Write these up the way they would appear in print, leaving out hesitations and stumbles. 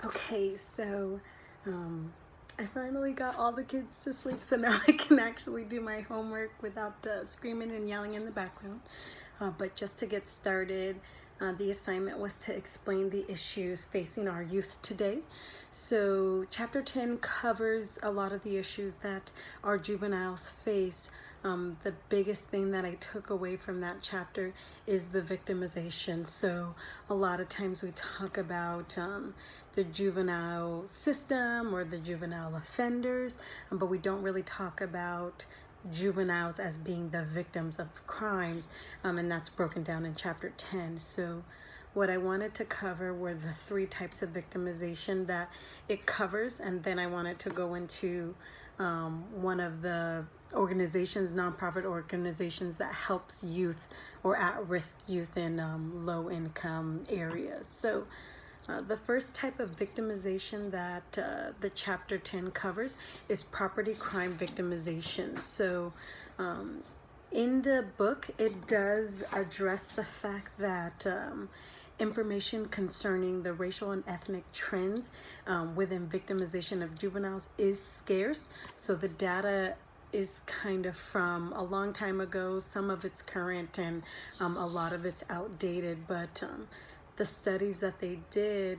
Okay, so I finally got all the kids to sleep, so now I can actually do my homework without screaming and yelling in the background. But just to get started, the assignment was to explain the issues facing our youth today. So, Chapter 10 covers a lot of the issues that our juveniles face. The biggest thing that I took away from that chapter is the victimization. So, a lot of times we talk about the juvenile system or the juvenile offenders, but we don't really talk about juveniles as being the victims of crimes, and that's broken down in chapter 10. So what I wanted to cover were the three types of victimization that it covers, and then I wanted to go into one of the organizations, nonprofit organizations that helps youth or at-risk youth in low-income areas. So the first type of victimization that the chapter 10 covers is property crime victimization. So in the book, it does address the fact that information concerning the racial and ethnic trends within victimization of juveniles is scarce. So the data is kind of from a long time ago. Some of it's current and a lot of it's outdated, but the studies that they did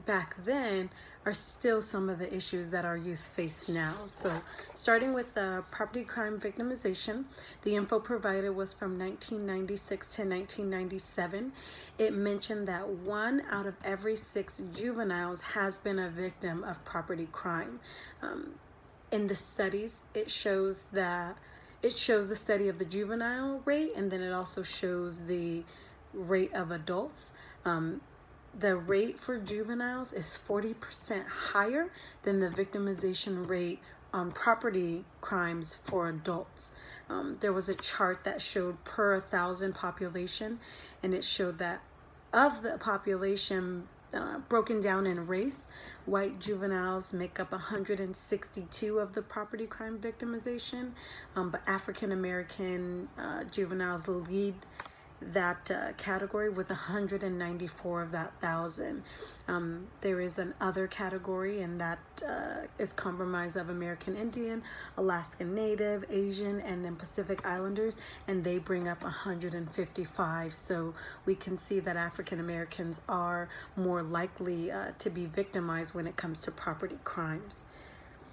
back then are still some of the issues that our youth face now. So starting with property crime victimization, the info provided was from 1996 to 1997. It mentioned that 1 out of every 6 juveniles has been a victim of property crime. In the studies, it shows the study of the juvenile rate, and then it also shows the rate of adults. The rate for juveniles is 40% higher than the victimization rate on property crimes for adults. There was a chart that showed per 1,000 population, and it showed that of the population broken down in race, white juveniles make up 162 of the property crime victimization, but African American juveniles lead that category with 194 of that 1,000. There is an other category, and that is comprised of American Indian, Alaskan Native, Asian, and then Pacific Islanders, and they bring up 155. So we can see that African Americans are more likely to be victimized when it comes to property crimes.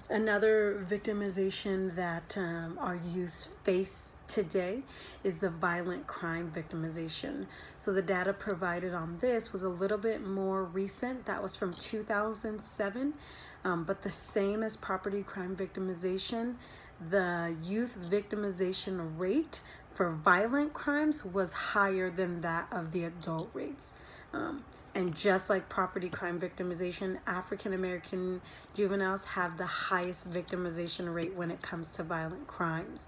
Another victimization that our youth face today is the violent crime victimization. So the data provided on this was a little bit more recent. That was from 2007, but the same as property crime victimization, the youth victimization rate for violent crimes was higher than that of the adult rates. And just like property crime victimization, African American juveniles have the highest victimization rate when it comes to violent crimes.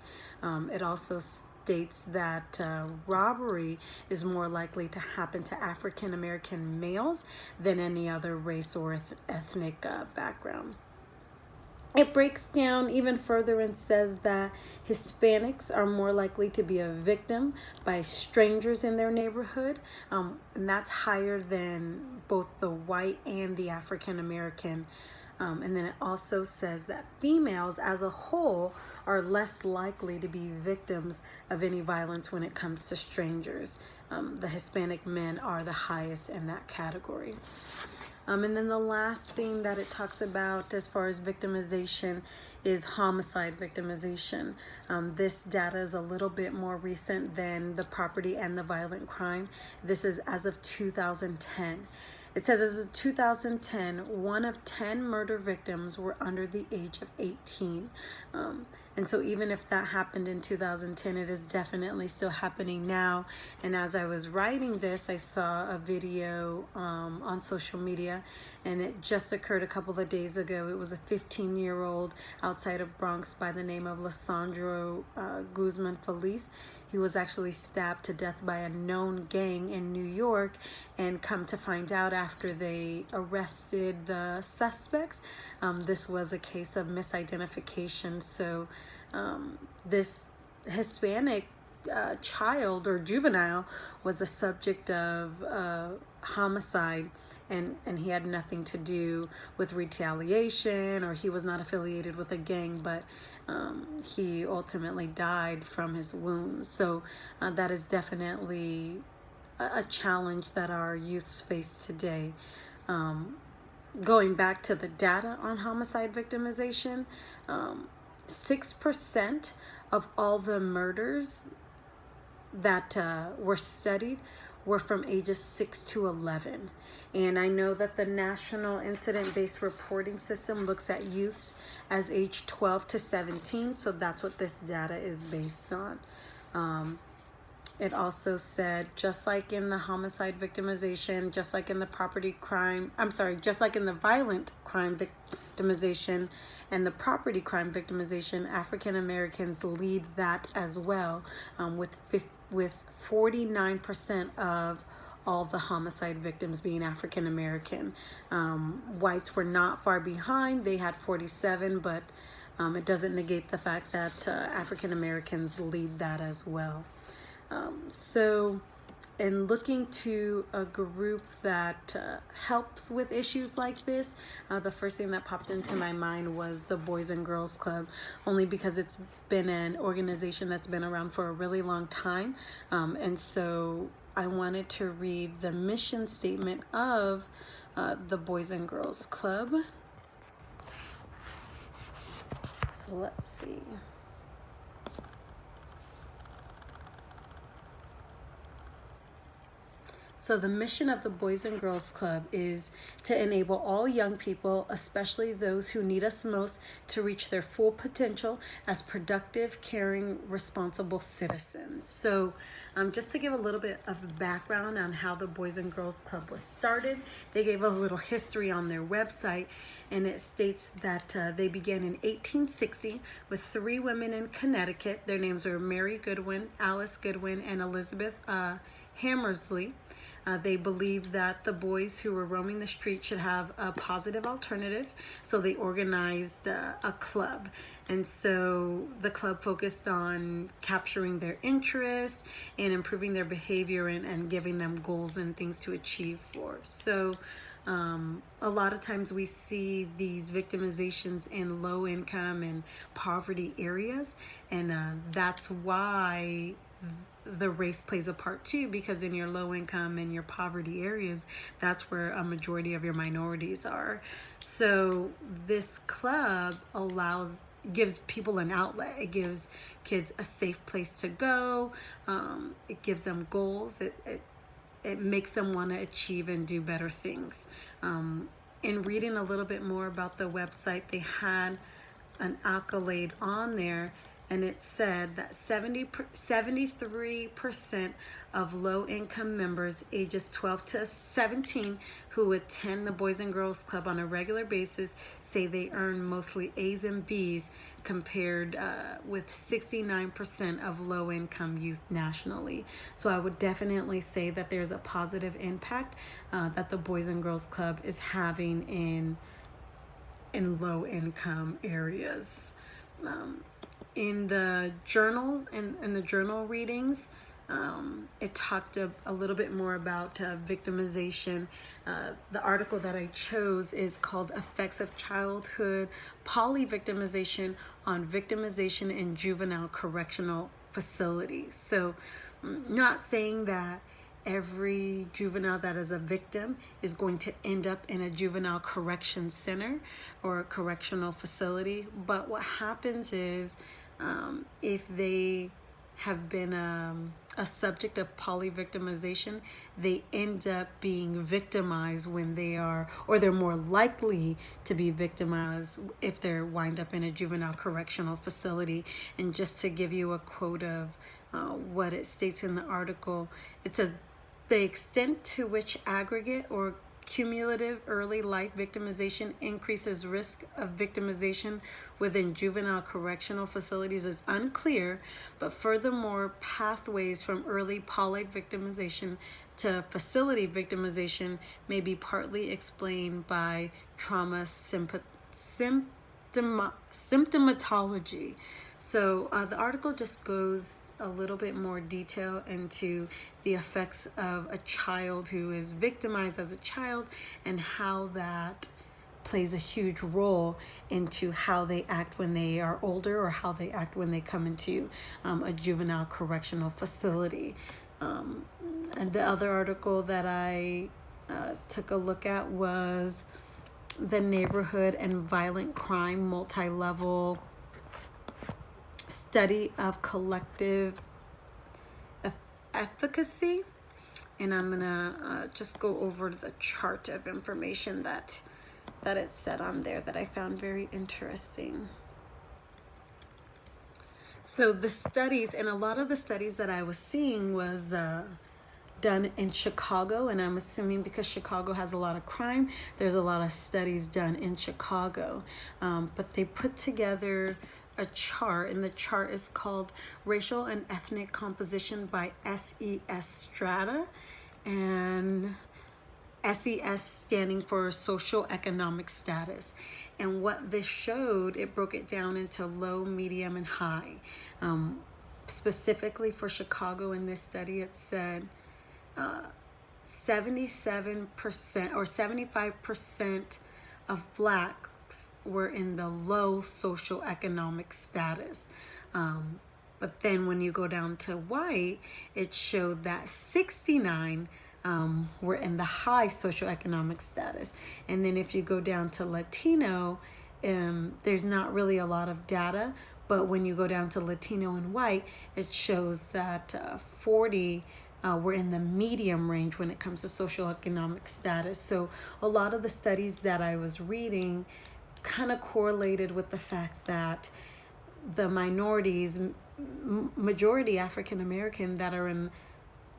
It also states that robbery is more likely to happen to African American males than any other race or ethnic background. It breaks down even further and says that Hispanics are more likely to be a victim by strangers in their neighborhood, and that's higher than both the white and the African American. And then it also says that females as a whole are less likely to be victims of any violence when it comes to strangers. The Hispanic men are the highest in that category. And then the last thing that it talks about as far as victimization is homicide victimization. This data is a little bit more recent than the property and the violent crime. This is as of 2010. It says as of 2010, 1 of 10 murder victims were under the age of 18. And so even if that happened in 2010, it is definitely still happening now. And as I was writing this, I saw a video on social media, and it just occurred a couple of days ago. It was a 15-year-old outside of Bronx by the name of Lissandro Guzman Feliz. He was actually stabbed to death by a known gang in New York, and come to find out after they arrested the suspects, this was a case of misidentification. So this Hispanic child or juvenile was the subject of homicide, and he had nothing to do with retaliation, or he was not affiliated with a gang, but he ultimately died from his wounds. So that is definitely a challenge that our youths face today. Going back to the data on homicide victimization, 6% of all the murders that were studied were from ages 6 to 11. And I know that the National Incident-Based Reporting System looks at youths as age 12 to 17, so that's what this data is based on. It also said, just like in the homicide victimization, just like in the just like in the violent crime victimization and the property crime victimization, African Americans lead that as well, with 49% of all the homicide victims being African American. Whites were not far behind. They had 47, but it doesn't negate the fact that African Americans lead that as well. So in looking to a group that helps with issues like this, the first thing that popped into my mind was the Boys and Girls Club, only because it's been an organization that's been around for a really long time. And so I wanted to read the mission statement of the Boys and Girls Club. So let's see. So the mission of the Boys and Girls Club is to enable all young people, especially those who need us most, to reach their full potential as productive, caring, responsible citizens. So just to give a little bit of background on how the Boys and Girls Club was started, they gave a little history on their website, and it states that they began in 1860 with 3 women in Connecticut. Their names are Mary Goodwin, Alice Goodwin, and Elizabeth Hammersley. They believed that the boys who were roaming the street should have a positive alternative, so they organized a club. And so the club focused on capturing their interests and improving their behavior and giving them goals and things to achieve for. So a lot of times we see these victimizations in low income and poverty areas, and that's why the race plays a part too, because in your low income and your poverty areas, that's where a majority of your minorities are. So this club gives people an outlet. It gives kids a safe place to go. It gives them goals. It makes them want to achieve and do better things. In reading a little bit more about the website, they had an accolade on there, and it said that 73% of low-income members ages 12 to 17 who attend the Boys and Girls Club on a regular basis say they earn mostly A's and B's, compared with 69% of low-income youth nationally. So I would definitely say that there's a positive impact that the Boys and Girls Club is having in low-income areas. In the journal, in the journal readings, it talked a little bit more about victimization. The article that I chose is called Effects of Childhood Poly-Victimization on Victimization in Juvenile Correctional Facilities. So not saying that every juvenile that is a victim is going to end up in a juvenile correction center or a correctional facility, but what happens is if they have been a subject of poly-victimization, they end up being victimized when they are, or they're more likely to be victimized if they're wind up in a juvenile correctional facility. And just to give you a quote of what it states in the article, it says, the extent to which aggregate or cumulative early life victimization increases risk of victimization within juvenile correctional facilities is unclear, but furthermore, pathways from early poly-victimization to facility victimization may be partly explained by trauma symptomatology. So the article just goes a little bit more detail into the effects of a child who is victimized as a child and how that plays a huge role into how they act when they are older or how they act when they come into a juvenile correctional facility. And the other article that I took a look at was the Neighborhood and Violent Crime Multi-Level Study of Collective Efficacy. And I'm gonna just go over the chart of information that it said on there that I found very interesting. So the studies, and a lot of the studies that I was seeing was done in Chicago, and I'm assuming because Chicago has a lot of crime, there's a lot of studies done in Chicago. But they put together a chart, and the chart is called Racial and Ethnic Composition by SES Strata, and SES standing for social economic status. And what this showed, it broke it down into low, medium, and high. Specifically for Chicago in this study, it said 77% or 75% of blacks were in the low social economic status. But then when you go down to white, it showed that 69 were in the high socioeconomic status. And then if you go down to Latino, there's not really a lot of data, but when you go down to Latino and white, it shows that 40 were in the medium range when it comes to socioeconomic status. So a lot of the studies that I was reading kind of correlated with the fact that the minorities, majority African American, that are in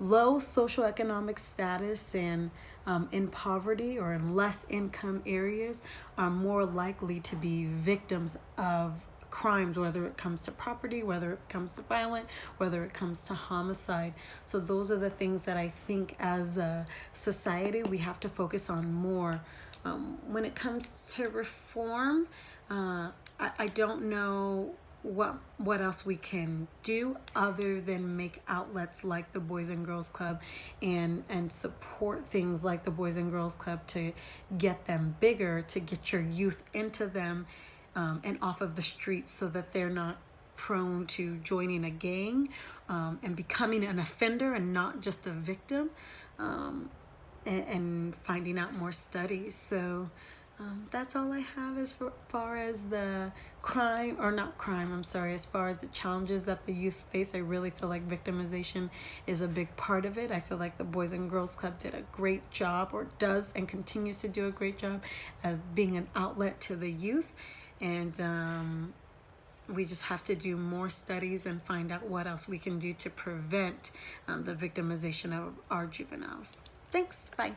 low socioeconomic status and in poverty or in less income areas are more likely to be victims of crimes, whether it comes to property, whether it comes to violence, whether it comes to homicide. So those are the things that I think as a society we have to focus on more. When it comes to reform, I don't know what else we can do other than make outlets like the Boys and Girls Club and support things like the Boys and Girls Club to get them bigger, to get your youth into them and off of the streets so that they're not prone to joining a gang and becoming an offender and not just a victim, and finding out more studies. So that's all I have as far as the crime, or not crime, I'm sorry, as far as the challenges that the youth face. I really feel like victimization is a big part of it. I feel like the Boys and Girls Club did a great job, or does and continues to do a great job of being an outlet to the youth. And we just have to do more studies and find out what else we can do to prevent the victimization of our juveniles. Thanks. Bye.